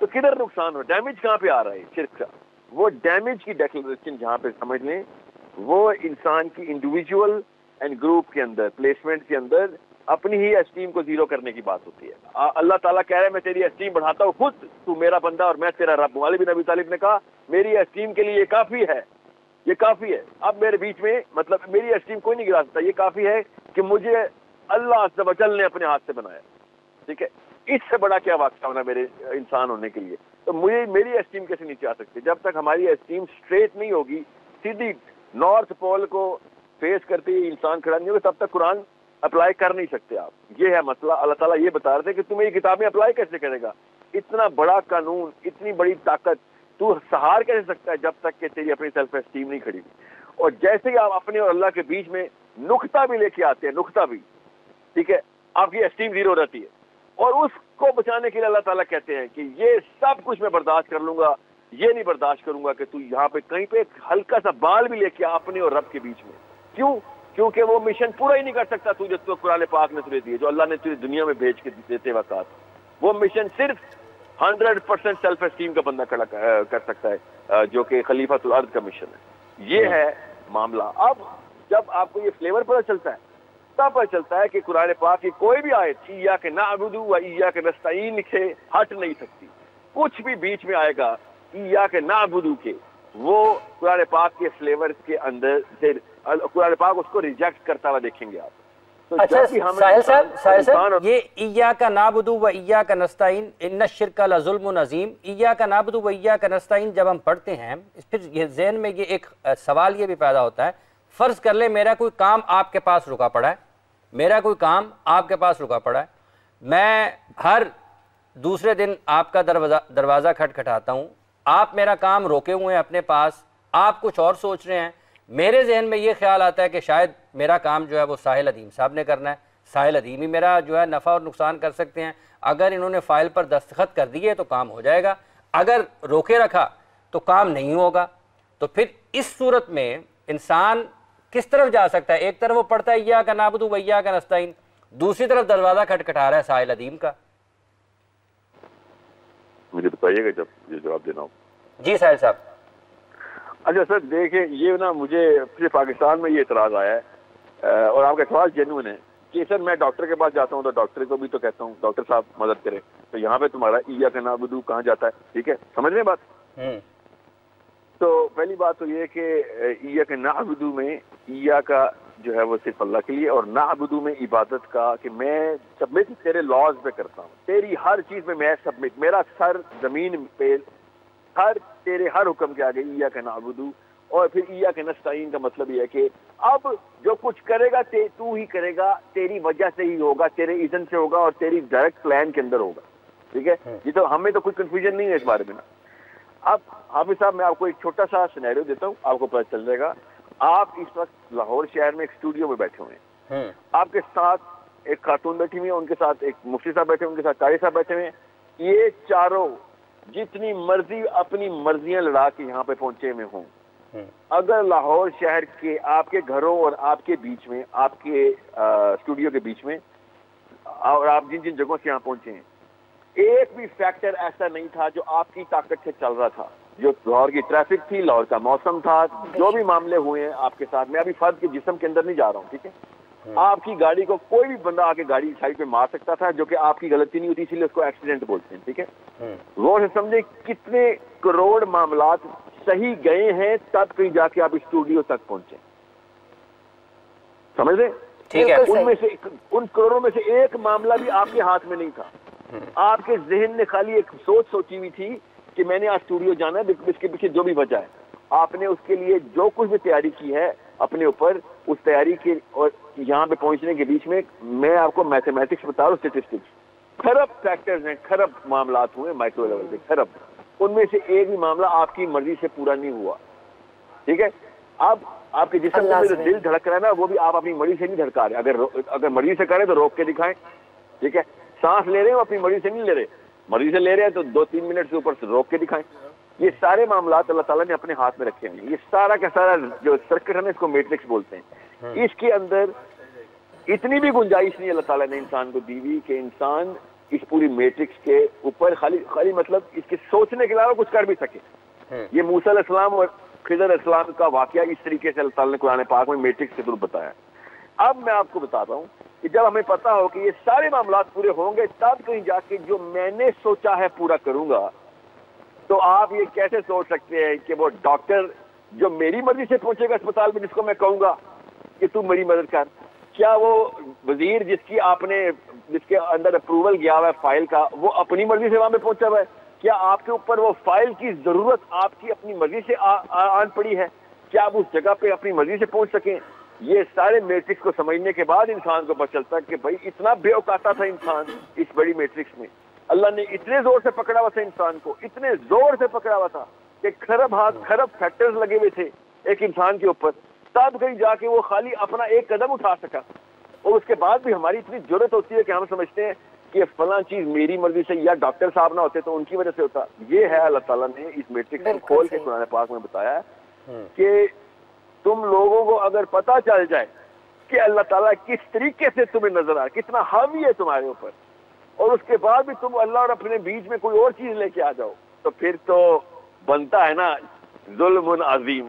تو کدھر نقصان ہو؟ ڈیمیج کہاں پہ آ رہا ہے شرک کا؟ وہ ڈیمیج کی ڈیکلریشن جہاں پہ سمجھ لیں وہ انسان کی انڈیویجول اینڈ گروپ کے اندر پلیسمنٹ کے اندر اپنی ہی اسٹیم کو زیرو کرنے کی بات ہوتی ہے. اللہ تعالیٰ کہہ رہے ہیں میں تیری اسٹیم بڑھاتا ہوں، خود تو میرا بندہ اور میں تیرا رب. علی بن ابی طالب نے کہا میری اسٹیم کے لیے یہ کافی ہے، یہ کافی ہے. اب میرے بیچ میں مطلب میری اسٹیم کوئی نہیں گرا سکتا، یہ کافی ہے کہ مجھے اللہ عز و جل نے اپنے ہاتھ سے بنایا. ٹھیک ہے، اس سے بڑا کیا واقعہ ہونا میرے انسان ہونے کے لیے. تو مجھے میری اسٹیم کیسے نیچے آ سکتی؟ جب تک ہماری اسٹیم اسٹریٹ نہیں ہوگی، سیدھی نارتھ پول کو فیس کرتے ہوئے انسان کھڑا نہیں ہوگا، تب تک قرآن اپلائی کر نہیں سکتے آپ. یہ ہے مسئلہ. اللہ تعالیٰ یہ بتا رہے تھے کہ تم یہ کتابیں اپلائی کیسے کرے گا؟ اتنا بڑا قانون، اتنی بڑی طاقت تو سہار کیسے سکتا ہے جب تک کہ تیری اپنی سیلف اسٹیم نہیں کھڑی ہوئی؟ اور جیسے ہی آپ اپنے اور اللہ کے بیچ میں نقطہ بھی لے کے آتے ہیں، نقطہ بھی، ٹھیک ہے، آپ کی اسٹیم زیرو رہتی ہے. اور اس کو بچانے کے لیے اللہ تعالیٰ کہتے ہیں کہ یہ سب کچھ میں برداشت کر لوں گا، یہ نہیں برداشت کروں گا کہ تو یہاں پہ کہیں پہ ہلکا سا بال بھی لے کے آ اپنے اور رب کے بیچ میں. کیوں؟ کیونکہ وہ مشن پورا ہی نہیں کر سکتا تو جو تو قرآن پاک نے تجھے دیے، جو اللہ نے تجھے دنیا میں بھیج کے دیتے وقت. وہ مشن صرف 100% سیلف اسٹیم کا بندہ کھڑا کر سکتا ہے، جو کہ خلیفۃ الارض کا مشن ہے. یہ ہے معاملہ. اب جب آپ کو یہ فلیور پتہ چلتا ہے تب پتہ چلتا ہے کہ قرآن پاک کی کوئی بھی آیت ایاک نعبد و ایاک نستعین سے ہٹ نہیں سکتی. کچھ بھی بیچ میں آئے گا ایاک نعبد کے، وہ قرآن پاک کے فلیور کے اندر سے قرآن پاک اس کو ریجیکٹ کرتا ہوا دیکھیں گے آپ. اچھا ساحل صاحب یہ ایاک نعبد و ایاک نستعین ان الشرک لظلم عظیم، ایاک نعبد و ایاک نستعین جب ہم پڑھتے ہیں پھر یہ ذہن میں یہ ایک سوال یہ بھی پیدا ہوتا ہے، فرض کر لیں میرا کوئی کام آپ کے پاس رکا پڑا ہے، میرا کوئی کام آپ کے پاس رکا پڑا ہے، میں ہر دوسرے دن آپ کا دروازہ کھٹکھٹاتا ہوں، آپ میرا کام روکے ہوئے ہیں اپنے پاس، آپ کچھ اور سوچ رہے ہیں، میرے ذہن میں یہ خیال آتا ہے کہ شاید میرا کام جو ہے وہ ساحل ادیم صاحب نے کرنا ہے، ساحل ادیم ہی میرا جو ہے نفع اور نقصان کر سکتے ہیں، اگر انہوں نے فائل پر دستخط کر دیے تو کام ہو جائے گا، اگر روکے رکھا تو کام نہیں ہوگا. تو پھر اس صورت میں انسان کس طرف جا سکتا ہے؟ ایک طرف وہ پڑھتا ہے ایاک نعبد و ایاک نستعین، دوسری طرف دروازہ کھٹکھٹا رہا ہے ساحل ادیم کا. مجھے بتائیے گا جب یہ جواب دینا ہو. جی ساحل صاحب. اچھا سر دیکھیں، یہ نا مجھے صرف پاکستان میں یہ اعتراض آیا ہے اور آپ کا اعتراض جینوئن ہے کہ سر میں ڈاکٹر کے پاس جاتا ہوں تو ڈاکٹر کو بھی تو کہتا ہوں ڈاکٹر صاحب مدد کریں، تو یہاں پہ تمہارا ایاک نعبد کہاں جاتا ہے؟ ٹھیک ہے، سمجھ رہے ہیں بات؟ تو پہلی بات تو یہ کہ ایاک نعبد میں ایا کا جو ہے وہ صرف اللہ کے لیے، اور نعبد میں عبادت کا کہ میں سبمٹ تیرے لاز پہ کرتا ہوں، تیری ہر چیز میں سبمٹ، میرا سر زمین پہ تیرے ہر حکم کے آگے ایاک نعبد. اور پھر ایاک نستعین کا مطلب یہ ہے کہ اب جو کچھ کرے گا تو ہی کرے گا، تیری وجہ سے ہی ہوگا، تیرے اذن سے ہوگا اور تیری ڈائریکٹ پلان کے اندر ہوگا. ٹھیک ہے، یہ تو ہمیں تو کوئی کنفیوژن نہیں ہے اس بارے میں نا. اب حافظ صاحب میں آپ کو ایک چھوٹا سا سینیریو دیتا ہوں، آپ کو پتہ چل جائے گا. آپ اس وقت لاہور شہر میں ایک اسٹوڈیو میں بیٹھے ہوئے ہیں، آپ کے ساتھ ایک خاتون بیٹھی ہوئی ہے، ان کے ساتھ ایک مفتی صاحب بیٹھے ہیں، ان کے ساتھ قاری صاحب بیٹھے ہوئے ہیں. یہ چاروں جتنی مرضی اپنی مرضیاں لڑا کے یہاں پہ پہنچے ہوئے ہوں، اگر لاہور شہر کے آپ کے گھروں اور آپ کے بیچ میں، آپ کے اسٹوڈیو کے بیچ میں، اور آپ جن جن جگہوں سے یہاں پہنچے ہیں، ایک بھی فیکٹر ایسا نہیں تھا جو آپ کی طاقت سے چل رہا تھا. جو لاہور کی ٹریفک تھی، لاہور کا موسم تھا، جو بھی معاملے ہوئے ہیں آپ کے ساتھ، میں ابھی فرد کے جسم کے اندر نہیں جا رہا ہوں، ٹھیک ہے، آپ کی گاڑی کو کوئی بھی بندہ آ کے گاڑی سائڈ پہ مار سکتا تھا، جو کہ آپ کی غلطی نہیں ہوتی، اسی لیے اس کو ایکسیڈنٹ بولتے ہیں. ٹھیک ہے، غور سے سمجھے کتنے کروڑ معاملات صحیح گئے ہیں تب کہیں جا کے آپ اسٹوڈیو تک پہنچے. سمجھ رہے؟ ٹھیک ہے، ان میں سے ان کروڑوں میں سے ایک معاملہ بھی آپ کے ہاتھ میں نہیں تھا. آپ کے ذہن نے خالی ایک سوچی ہوئی تھی کہ میں نے آج اسٹوڈیو جانا ہے، اس کے پیچھے جو بھی وجہ ہے آپ نے اس کے لیے جو کچھ بھی تیاری کی ہے اپنے اوپر، اس تیاری کے اور یہاں پہ پہنچنے کے بیچ میں میں آپ کو میتھمیٹکس بتا رہا ہوں، اسٹیٹسٹکس، خرب فیکٹرز ہیں، خرب معاملات ہوئے مائکرو لیول پہ، خرب. ان میں سے ایک بھی معاملہ آپ کی مرضی سے پورا نہیں ہوا. ٹھیک ہے، اب آپ کے جسم میں جو دل دھڑک رہا ہے نا، وہ بھی آپ اپنی مرضی سے نہیں دھڑکا رہے. اگر مرضی سے کریں تو روک کے دکھائیں. ٹھیک ہے، سانس لے رہے ہو اپنی مرضی سے نہیں لے رہے، مرضی سے لے رہے ہیں تو 2-3 منٹ سے اوپر سے روک کے دکھائیں. یہ سارے معاملات اللہ تعالیٰ نے اپنے ہاتھ میں رکھے ہیں. یہ سارا کا سارا جو سرکٹ ہے نا، اس کو میٹرکس بولتے ہیں. اس کے اندر اتنی بھی گنجائش نہیں اللہ تعالیٰ نے انسان کو دی ہوئی کہ انسان اس پوری میٹرکس کے اوپر خالی مطلب اس کے سوچنے کے علاوہ کچھ کر بھی سکے. یہ موسیٰ علیہ السلام اور خضر علیہ السلام کا واقعہ اس طریقے سے اللہ تعالیٰ نے قرآن پاک میں میٹرکس کے تھرو بتایا. اب میں آپ کو بتاتا ہوں کہ جب ہمیں پتا ہو کہ یہ سارے معاملات پورے ہوں گے تب کہیں جا کے جو میں نے سوچا ہے پورا کروں گا. تو آپ یہ کیسے سوچ سکتے ہیں کہ وہ ڈاکٹر جو میری مرضی سے پہنچے گا اسپتال میں جس کو میں کہوں گا کہ تم میری مدد کر, کیا وہ وزیر جس کے اندر اپروول گیا ہوا ہے فائل کا وہ اپنی مرضی سے وہاں پہ پہنچا ہوا ہے؟ کیا آپ کے اوپر وہ فائل کی ضرورت آپ کی اپنی مرضی سے آن پڑی ہے؟ کیا آپ اس جگہ پہ اپنی مرضی سے پہنچ سکیں؟ یہ سارے میٹرکس کو سمجھنے کے بعد انسان کو پتہ چلتا ہے کہ بھائی اتنا بے اوقاتہ تھا انسان اس بڑی میٹرکس میں. اللہ نے اتنے زور سے پکڑا ہوا تھا انسان کو, اتنے زور سے پکڑا ہوا تھا کہ خرب فیکٹرز لگے ہوئے تھے ایک انسان کے اوپر, تب کہیں جا کے وہ خالی اپنا ایک قدم اٹھا سکا. اور اس کے بعد بھی ہماری اتنی ضرورت ہوتی ہے کہ ہم سمجھتے ہیں کہ فلاں چیز میری مرضی سے یا ڈاکٹر صاحب نہ ہوتے تو ان کی وجہ سے ہوتا. یہ ہے اللہ تعالیٰ نے اس میٹرکس کو کھول کے قرآن پاک میں بتایا ہے کہ تم لوگوں کو اگر پتہ چل جائے کہ اللہ تعالیٰ کس طریقے سے تمہیں نظر آئے, کتنا حاوی ہے تمہارے اوپر, اور اس کے بعد بھی تم اللہ اور اپنے بیچ میں کوئی اور چیز لے کے آ جاؤ, تو پھر تو بنتا ہے نا ظلم عظیم.